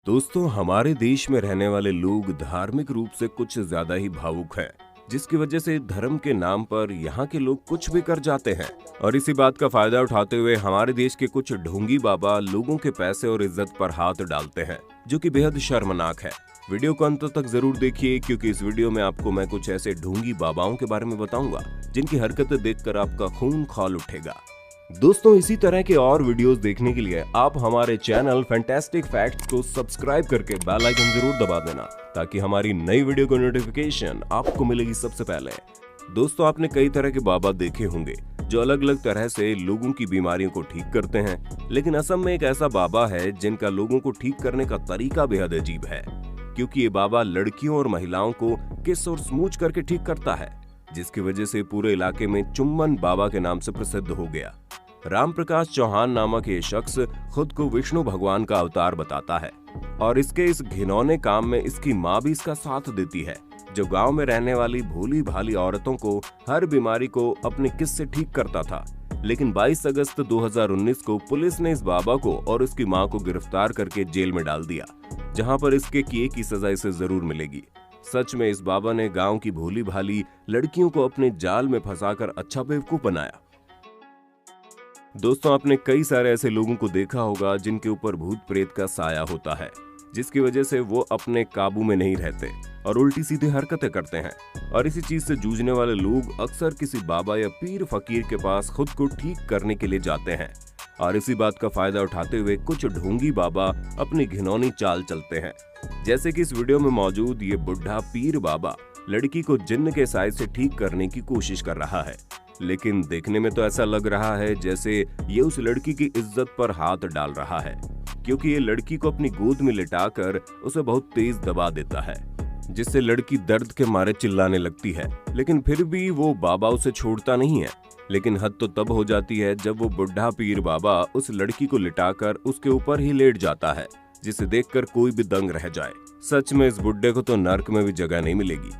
दोस्तों, हमारे देश में रहने वाले लोग धार्मिक रूप से कुछ ज्यादा ही भावुक हैं, जिसकी वजह से धर्म के नाम पर यहाँ के लोग कुछ भी कर जाते हैं। और इसी बात का फायदा उठाते हुए हमारे देश के कुछ ढोंगी बाबा लोगों के पैसे और इज्जत पर हाथ डालते हैं, जो कि बेहद शर्मनाक है। वीडियो को अंत तक जरूर देखिए, क्योंकि इस वीडियो में आपको मैं कुछ ऐसे ढोंगी बाबाओं के बारे में बताऊंगा जिनकी हरकतें देखकर आपका खून खौल उठेगा। दोस्तों, इसी तरह के और वीडियोस देखने के लिए आप हमारे चैनल फैंटास्टिक फैक्ट्स को सब्सक्राइब करके बेल आइकन जरूर दबा देना, ताकि हमारी नई वीडियो को नोटिफिकेशन आपको मिलेगी सबसे पहले। दोस्तों, आपने कई तरह के बाबा देखे होंगे जो अलग अलग तरह से लोगों की बीमारियों को ठीक करते हैं, लेकिन असम में एक ऐसा बाबा है जिनका लोगों को ठीक करने का तरीका बेहद अजीब है, क्योंकि ये बाबा लड़कियों और महिलाओं को किस और स्मूच करके ठीक करता है, जिसकी वजह से पूरे इलाके में चुम्बन बाबा के नाम से प्रसिद्ध हो गया। राम प्रकाश चौहान नामक ये शख्स खुद को विष्णु भगवान का अवतार बताता है, और इसके इस घिनौने काम में इसकी माँ भी इसका साथ देती है, जो गांव में रहने वाली भोली भाली औरतों को हर बीमारी को अपने किस से ठीक करता था। लेकिन 22 अगस्त 2019 को पुलिस ने इस बाबा को और उसकी माँ को गिरफ्तार करके जेल में डाल दिया, जहाँ पर इसके किए की सजा इसे जरूर मिलेगी। सच में इस बाबा ने गाँव की भोली भाली लड़कियों को अपने जाल में फंसाकर अच्छा बेवकूफ बनाया। दोस्तों, आपने कई सारे ऐसे लोगों को देखा होगा जिनके ऊपर भूत प्रेत का साया होता है, जिसकी वजह से वो अपने काबू में नहीं रहते और उल्टी सीधी हरकतें करते हैं। और इसी चीज से जूझने वाले लोग अक्सर किसी बाबा या पीर फकीर के पास खुद को ठीक करने के लिए जाते हैं, और इसी बात का फायदा उठाते हुए कुछ ढोंगी बाबा अपनी घिनौनी चाल चलते हैं। जैसे कि इस वीडियो में मौजूद ये बुढ़ा पीर बाबा लड़की को जिन्न के साय से ठीक करने की कोशिश कर रहा है, लेकिन देखने में तो ऐसा लग रहा है जैसे ये उस लड़की की इज्जत पर हाथ डाल रहा है, क्योंकि ये लड़की को अपनी गोद में लिटाकर उसे बहुत तेज दबा देता है, जिससे लड़की दर्द के मारे चिल्लाने लगती है। लेकिन फिर भी वो बाबा उसे छोड़ता नहीं है। लेकिन हद तो तब हो जाती है जब वो बुढ़ा पीर बाबा उस लड़की को लिटाकर उसके ऊपर ही लेट जाता है, जिसे देखकर कोई भी दंग रह जाए। सच में इस बुढ़े को तो नर्क में भी जगह नहीं मिलेगी।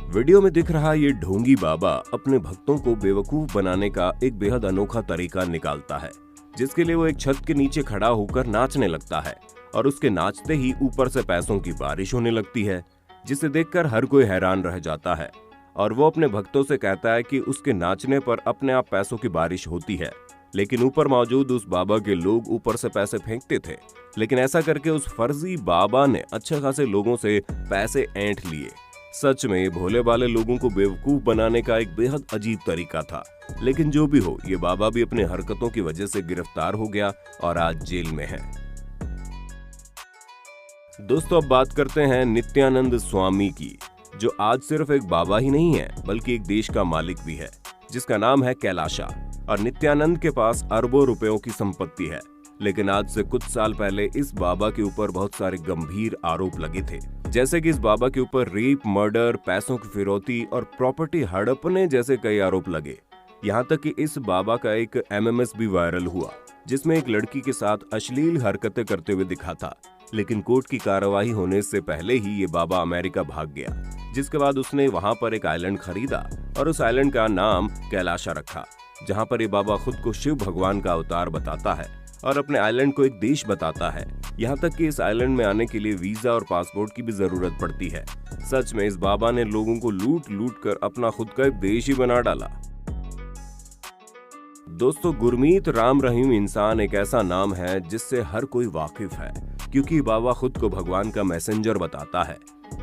वीडियो में दिख रहा ये ढोंगी बाबा अपने भक्तों को बेवकूफ बनाने का एक बेहद अनोखा तरीका निकालता है, जिसके लिए वो एक छत के नीचे खड़ा होकर नाचने लगता है, और उसके नाचते ही ऊपर से पैसों की बारिश होने लगती है, जिसे देखकर हर कोई हैरान रह जाता है। और वो अपने भक्तों से कहता है कि उसके नाचने पर अपने आप पैसों की बारिश होती है, लेकिन ऊपर मौजूद उस बाबा के लोग ऊपर से पैसे फेंकते थे। लेकिन ऐसा करके उस फर्जी बाबा ने अच्छे खासे लोगों से पैसे ऐंठ लिए। सच में भोले भाले लोगों को बेवकूफ बनाने का एक बेहद अजीब तरीका था। लेकिन जो भी हो, ये बाबा भी अपने हरकतों की वजह से गिरफ्तार हो गया और आज जेल में है। दोस्तों, अब बात करते हैं नित्यानंद स्वामी की, जो आज सिर्फ एक बाबा ही नहीं है, बल्कि एक देश का मालिक भी है, जिसका नाम है कैलाशा। और नित्यानंद के पास अरबों रुपयों की संपत्ति है। लेकिन आज से कुछ साल पहले इस बाबा के ऊपर बहुत सारे गंभीर आरोप लगे थे, जैसे कि इस बाबा के ऊपर रेप, मर्डर, पैसों की फिरौती और प्रॉपर्टी हड़पने जैसे कई आरोप लगे। यहाँ तक कि इस बाबा का एक एमएमएस भी वायरल हुआ, जिसमें एक लड़की के साथ अश्लील हरकतें करते हुए दिखा था। लेकिन कोर्ट की कार्रवाई होने से पहले ही ये बाबा अमेरिका भाग गया, जिसके बाद उसने वहां पर एक आइलैंड खरीदा और उस आइलैंड का नाम कैलाशा रखा, जहां पर ये बाबा खुद को शिव भगवान का अवतार बताता है और अपने आइलैंड को एक देश बताता है। यहाँ तक कि इस आइलैंड में आने के लिए वीजा और पासपोर्ट की भी जरूरत पड़ती है। सच में इस बाबा ने लोगों को लूट लूट कर अपना खुद का एक देश ही बना डाला। दोस्तों, गुरमीत राम रहीम इंसान एक ऐसा नाम है जिससे हर कोई वाकिफ है, क्योंकि बाबा खुद को भगवान का मैसेंजर बताता है।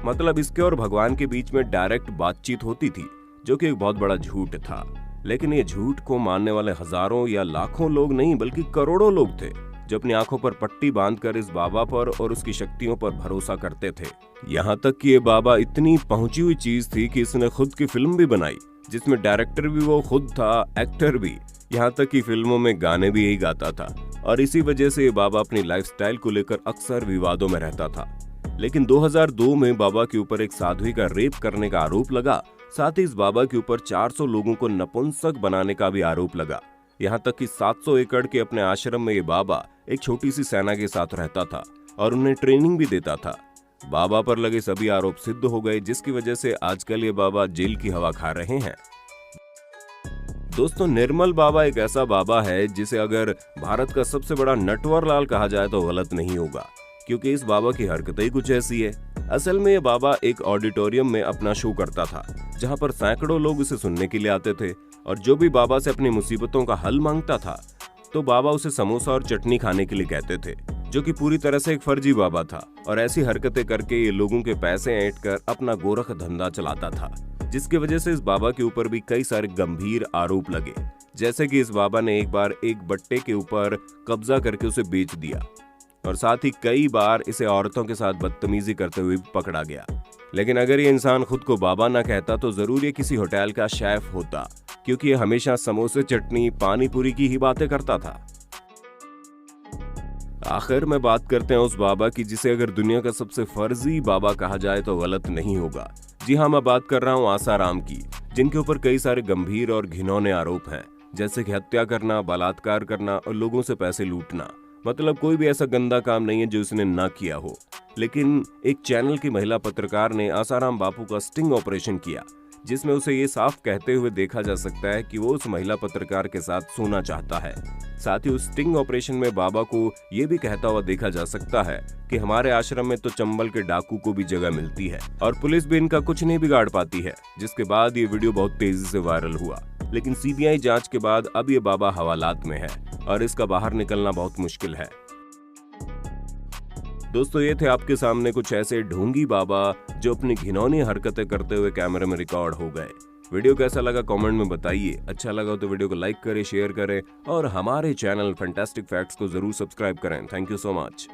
मतलब इसके और भगवान के बीच में डायरेक्ट बातचीत होती थी, जो कि एक बहुत बड़ा झूठ था। लेकिन ये झूठ को मानने वाले हजारों या लाखों लोग नहीं, बल्कि करोड़ों लोग थे, जो अपनी आंखों पर पट्टी बांधकर इस बाबा पर और उसकी शक्तियों पर भरोसा करते थे। यहाँ तक कि ये बाबा इतनी पहुंची हुई चीज थी कि इसने खुद की फिल्म भी बनाई, जिसमें डायरेक्टर भी वो खुद था, एक्टर भी। यहाँ तक कि फिल्मों में गाने भी यही गाता था, और इसी वजह से ये बाबा अपनी लाइफस्टाइल को लेकर अक्सर विवादों में रहता था। लेकिन 2002 में बाबा के ऊपर एक साध्वी का रेप करने का आरोप लगा। साथ ही इस बाबा के ऊपर 400 लोगों को नपुंसक बनाने का भी आरोप लगा। यहाँ तक कि 700 एकड़ के अपने आश्रम में ये बाबा एक छोटी सी सेना के साथ रहता था और उन्हें ट्रेनिंग भी देता था। बाबा पर लगे सभी आरोप सिद्ध हो गए, जिसकी वजह से आजकल ये बाबा जेल की हवा खा रहे हैं। दोस्तों, निर्मल बाबा एक ऐसा बाबा है जिसे अगर भारत का सबसे बड़ा नटवर लाल कहा जाए तो गलत नहीं होगा, क्योंकि इस बाबा की हरकतें ही कुछ ऐसी है। असल में ये बाबा एक ऑडिटोरियम में अपना शो करता था, जहां पर सैकड़ों लोग उसे सुनने के लिए आते थे। और जो भी बाबा से अपनी मुसीबतों का हल मांगता था तो बाबा उसे समोसा और चटनी खाने के लिए कहते थे, जो कि पूरी तरह से एक फर्जी बाबा था। और ऐसी हरकतें करके ये लोगों के पैसे ऐंठ कर अपना गोरख धंधा चलाता था, जिसकी वजह से इस बाबा के ऊपर भी कई सारे गंभीर आरोप लगे। जैसे कि इस बाबा ने एक बार एक बट्टे के ऊपर कब्जा करके उसे बेच दिया, और साथ ही कई बार इसे औरतों के साथ बदतमीजी करते हुए भी पकड़ा गया। लेकिन अगर ये इंसान खुद को बाबा ना कहता तो जरूर ये किसी होटल का शेफ होता, क्योंकि ये हमेशा समोसे, चटनी, पानी पूरी की ही बातें करता था। आखिर में बात करते हैं उस बाबा की जिसे अगर दुनिया का सबसे फर्जी बाबा कहा जाए तो गलत नहीं होगा। जी हाँ, मैं बात कर रहा हूँ आसाराम की, जिनके ऊपर कई सारे गंभीर और घिनौने आरोप हैं, जैसे कि हत्या करना, बलात्कार करना और लोगों से पैसे लूटना। मतलब कोई भी ऐसा गंदा काम नहीं है जो उसने ना किया हो। लेकिन एक चैनल की महिला पत्रकार ने आसाराम बापू का स्टिंग ऑपरेशन किया, जिसमें उसे ये साफ कहते हुए देखा जा सकता है कि वो उस महिला पत्रकार के साथ सोना चाहता है। साथ ही उस स्टिंग ऑपरेशन में बाबा को ये भी कहता हुआ देखा जा सकता है कि हमारे आश्रम में तो चंबल के डाकू को भी जगह मिलती है और पुलिस भी इनका कुछ नहीं बिगाड़ पाती है। जिसके बाद ये वीडियो बहुत तेजी से वायरल हुआ, लेकिन सीबीआई जांच के बाद अब ये बाबा हवालात में है और इसका बाहर निकलना बहुत मुश्किल है। दोस्तों, ये थे आपके सामने कुछ ऐसे ढोंगी बाबा जो अपनी घिनौनी हरकतें करते हुए कैमरे में रिकॉर्ड हो गए। वीडियो कैसा लगा कमेंट में बताइए। अच्छा लगा तो वीडियो को लाइक करें, शेयर करें और हमारे चैनल फैंटास्टिक फैक्ट्स को जरूर सब्सक्राइब करें। Thank you so much.